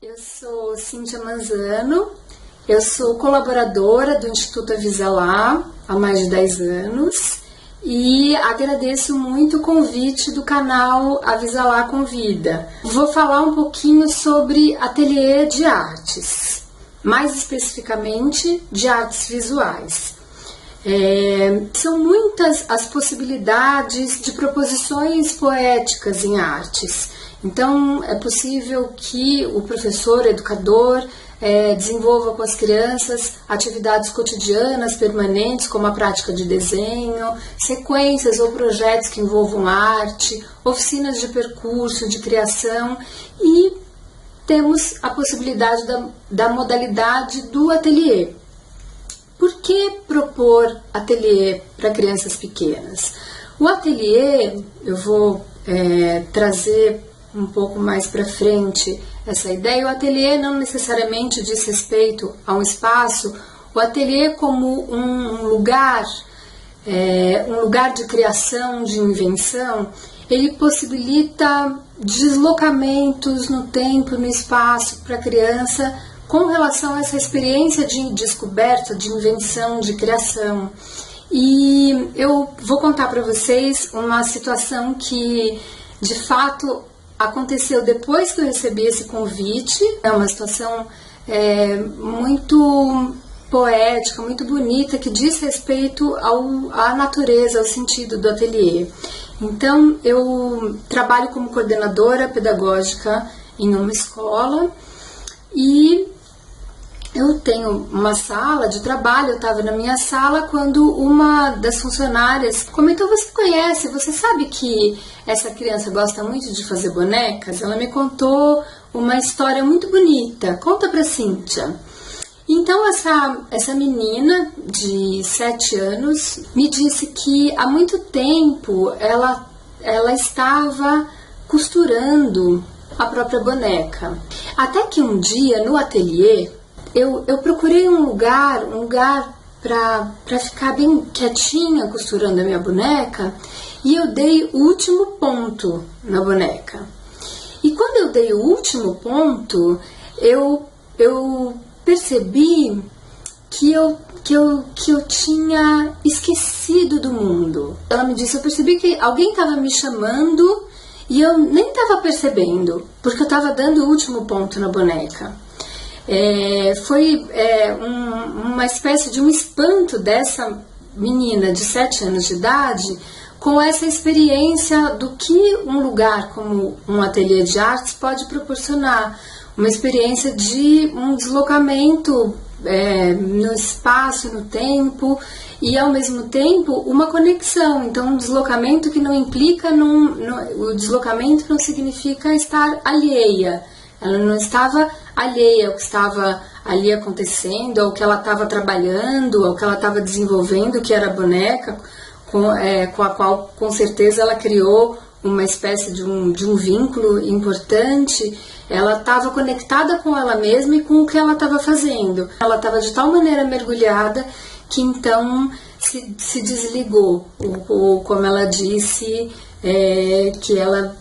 Eu sou Cíntia Manzano, eu sou colaboradora do Instituto Avisalá há mais de 10 anos e agradeço muito o convite do canal Avisalá Convida. Vou falar um pouquinho sobre ateliê de artes, mais especificamente de artes visuais. São muitas as possibilidades de proposições poéticas em artes. Então, é possível que o professor, educador, desenvolva com as crianças atividades cotidianas permanentes, como a prática de desenho, sequências ou projetos que envolvam arte, oficinas de percurso, de criação, e temos a possibilidade da modalidade do ateliê. Por que propor ateliê para crianças pequenas? O ateliê, eu vou trazer um pouco mais para frente essa ideia. O ateliê não necessariamente diz respeito a um espaço. O ateliê como um lugar de criação, de invenção, ele possibilita deslocamentos no tempo, no espaço para a criança com relação a essa experiência de descoberta, de invenção, de criação. E eu vou contar para vocês uma situação que, de fato, aconteceu depois que eu recebi esse convite. É uma situação muito poética, muito bonita, que diz respeito à natureza, ao sentido do ateliê. Então, eu trabalho como coordenadora pedagógica em uma escola e eu tenho uma sala de trabalho. Eu estava na minha sala quando uma das funcionárias comentou: você sabe que essa criança gosta muito de fazer bonecas? Ela me contou uma história muito bonita, conta pra Cíntia. Então essa menina de 7 anos me disse que há muito tempo ela estava costurando a própria boneca. Até que um dia no ateliê eu procurei um lugar para ficar bem quietinha costurando a minha boneca, e eu dei o último ponto na boneca. E quando eu dei o último ponto, eu percebi que eu tinha esquecido do mundo. Ela me disse: eu percebi que alguém estava me chamando e eu nem estava percebendo, porque eu estava dando o último ponto na boneca. Foi uma espécie de um espanto dessa menina de 7 anos de idade com essa experiência do que um lugar como um ateliê de artes pode proporcionar. Uma experiência de um deslocamento no espaço, no tempo, e ao mesmo tempo uma conexão. Então, um deslocamento que não implica o deslocamento não significa estar alheia. Ela não estava alheia ao que estava ali acontecendo, ao que ela estava trabalhando, ao que ela estava desenvolvendo, que era a boneca, com a qual com certeza ela criou uma espécie de um vínculo importante. Ela estava conectada com ela mesma e com o que ela estava fazendo. Ela estava de tal maneira mergulhada que então se desligou, ou como ela disse, que ela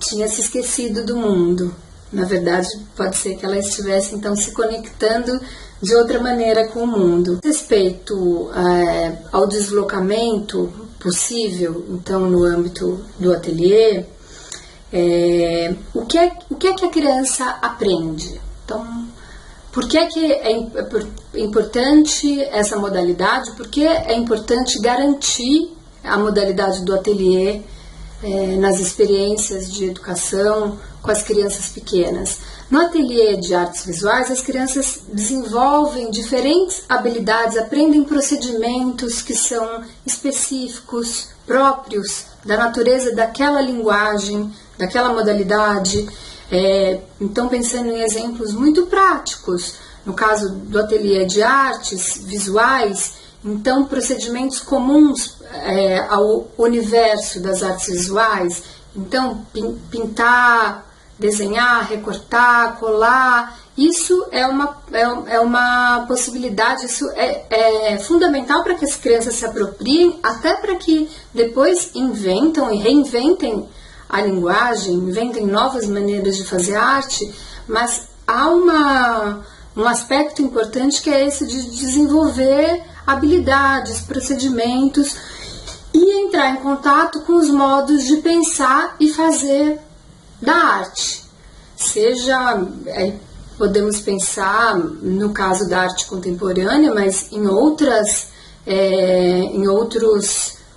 tinha se esquecido do mundo. Na verdade, pode ser que ela estivesse então se conectando de outra maneira com o mundo. Respeito ao deslocamento possível, então, no âmbito do ateliê, o que é que a criança aprende? Então, por que é importante essa modalidade? Por que é importante garantir a modalidade do ateliê nas experiências de educação com as crianças pequenas? No ateliê de artes visuais, as crianças desenvolvem diferentes habilidades, aprendem procedimentos que são específicos, próprios da natureza daquela linguagem, daquela modalidade. Então, pensando em exemplos muito práticos, no caso do ateliê de artes visuais, então procedimentos comuns ao universo das artes visuais. Então, pintar, desenhar, recortar, colar, isso é uma possibilidade, isso é fundamental para que as crianças se apropriem, até para que depois inventam e reinventem a linguagem, inventem novas maneiras de fazer arte, mas há um aspecto importante que é esse de desenvolver habilidades, procedimentos e entrar em contato com os modos de pensar e fazer da arte. Seja, podemos pensar no caso da arte contemporânea, mas em outros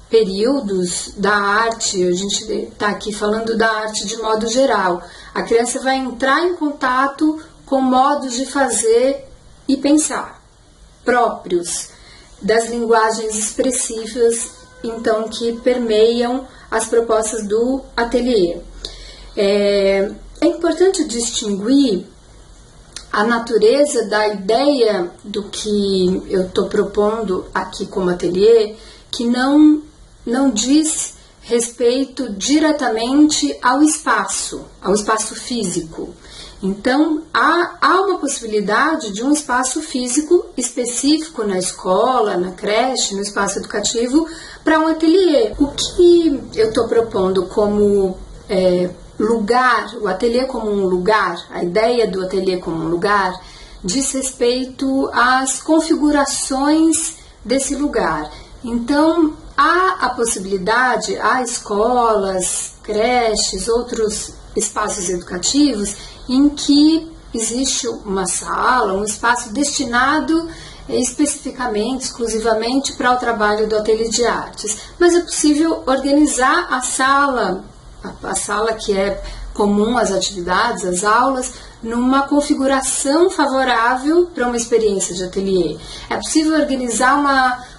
períodos da arte. A gente está aqui falando da arte de modo geral. A criança vai entrar em contato com modos de fazer e pensar próprios, das linguagens expressivas, então, que permeiam as propostas do ateliê. É importante distinguir a natureza da ideia do que eu estou propondo aqui como ateliê, que não diz respeito diretamente ao espaço físico. Então, há uma possibilidade de um espaço físico específico na escola, na creche, no espaço educativo, para um ateliê. O que eu estou propondo como lugar, o ateliê como um lugar, a ideia do ateliê como um lugar, diz respeito às configurações desse lugar. Então, há a possibilidade, há escolas, creches, outros espaços educativos em que existe uma sala, um espaço destinado especificamente, exclusivamente para o trabalho do ateliê de artes. Mas é possível organizar a sala que é comum às atividades, às aulas, numa configuração favorável para uma experiência de ateliê. É possível organizar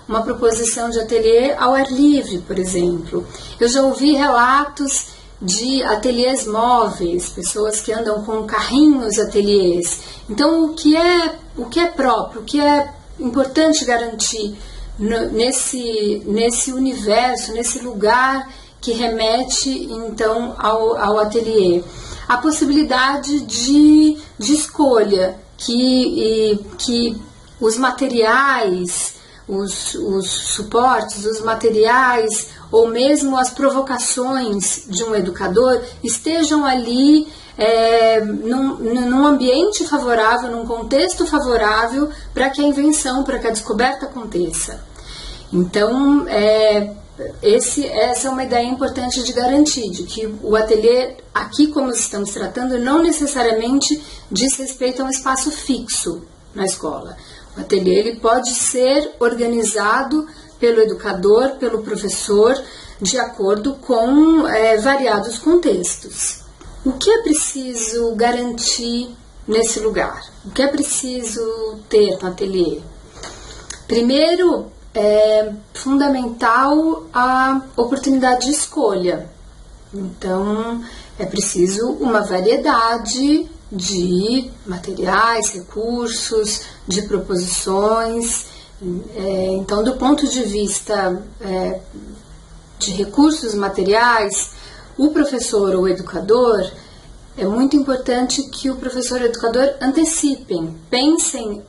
uma proposição de ateliê ao ar livre, por exemplo. Eu já ouvi relatos de ateliês móveis, pessoas que andam com carrinhos ateliês. Então, o que é próprio, o que é importante garantir nesse universo, nesse lugar que remete, então, ao ateliê? A possibilidade de escolha, que os materiais, os suportes, os materiais, ou mesmo as provocações de um educador estejam ali num ambiente favorável, num contexto favorável para que a invenção, para que a descoberta aconteça. Então, essa é uma ideia importante de garantir, de que o ateliê, aqui como estamos tratando, não necessariamente diz respeito a um espaço fixo na escola. O ateliê ele pode ser organizado pelo educador, pelo professor, de acordo com variados contextos. O que é preciso garantir nesse lugar? O que é preciso ter no ateliê? Primeiro, é fundamental a oportunidade de escolha. Então, é preciso uma variedade de materiais, recursos, de proposições. Então, do ponto de vista de recursos materiais, o professor ou o educador, é muito importante que o professor e o educador pensem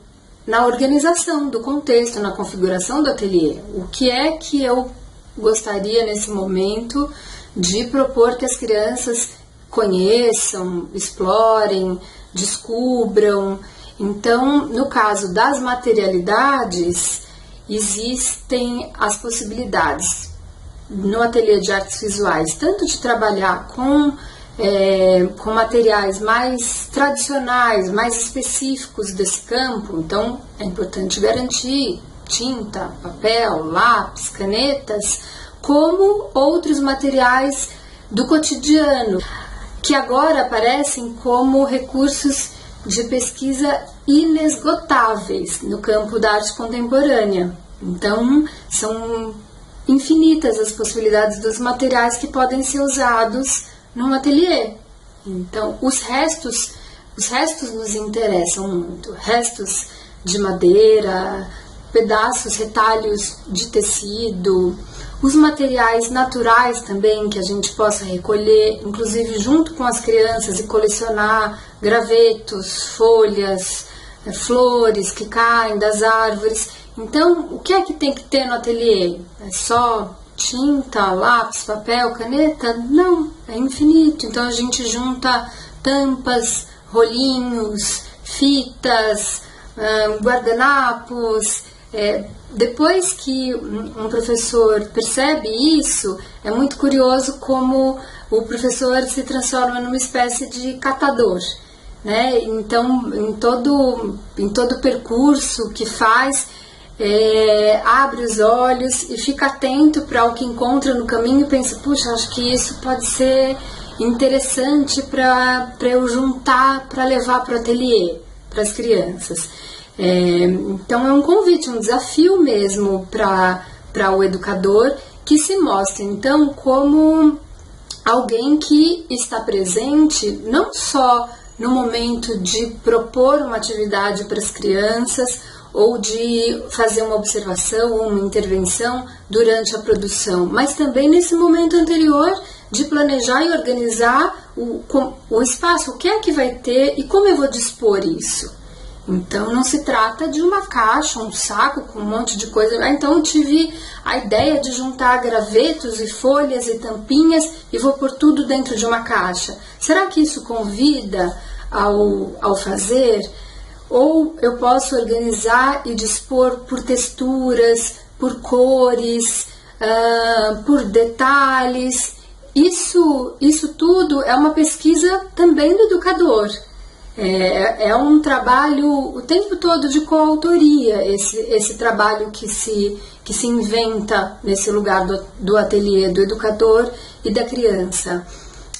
na organização do contexto, na configuração do ateliê. O que é que eu gostaria nesse momento de propor que as crianças conheçam, explorem, descubram? Então, no caso das materialidades, existem as possibilidades no ateliê de artes visuais, tanto de trabalhar com materiais mais tradicionais, mais específicos desse campo. Então, é importante garantir tinta, papel, lápis, canetas, como outros materiais do cotidiano, que agora aparecem como recursos de pesquisa inesgotáveis no campo da arte contemporânea. Então, são infinitas as possibilidades dos materiais que podem ser usados num ateliê. Então, os restos nos interessam muito. Restos de madeira, pedaços, retalhos de tecido, os materiais naturais também que a gente possa recolher, inclusive junto com as crianças, e colecionar gravetos, folhas, flores que caem das árvores. Então, o que é que tem que ter no ateliê? É só tinta, lápis, papel, caneta? Não, é infinito. Então a gente junta tampas, rolinhos, fitas, guardanapos. Depois que um professor percebe isso, é muito curioso como o professor se transforma numa espécie de catador, né? Então, em todo o percurso que faz, abre os olhos e fica atento para o que encontra no caminho e pensa, puxa, acho que isso pode ser interessante para eu juntar, para levar para o ateliê, para as crianças. Então é um convite, um desafio mesmo para o educador, que se mostre então como alguém que está presente não só no momento de propor uma atividade para as crianças ou de fazer uma observação ou uma intervenção durante a produção, mas também nesse momento anterior de planejar e organizar o espaço, o que é que vai ter e como eu vou dispor isso. Então não se trata de uma caixa, um saco com um monte de coisa. Então eu tive a ideia de juntar gravetos e folhas e tampinhas e vou pôr tudo dentro de uma caixa. Será que isso convida ao fazer? Ou eu posso organizar e dispor por texturas, por cores, por detalhes. Isso tudo é uma pesquisa também do educador. É um trabalho o tempo todo de coautoria, esse trabalho que se inventa nesse lugar do ateliê do educador e da criança.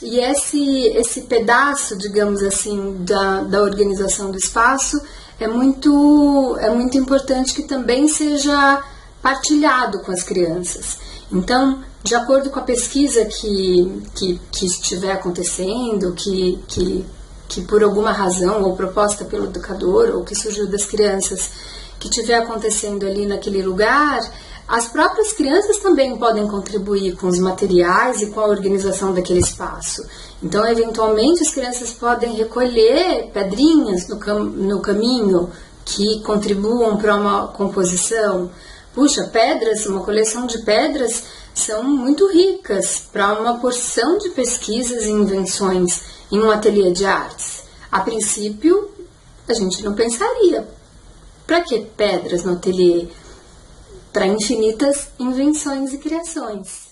E esse pedaço, digamos assim, da organização do espaço é muito importante que também seja partilhado com as crianças. Então, de acordo com a pesquisa que estiver acontecendo, que por alguma razão, ou proposta pelo educador, ou que surgiu das crianças, que estiver acontecendo ali naquele lugar, as próprias crianças também podem contribuir com os materiais e com a organização daquele espaço. Então, eventualmente, as crianças podem recolher pedrinhas no caminho que contribuam para uma composição. Puxa, pedras, uma coleção de pedras são muito ricas para uma porção de pesquisas e invenções em um ateliê de artes. A princípio, a gente não pensaria. Para que pedras no ateliê? Para infinitas invenções e criações.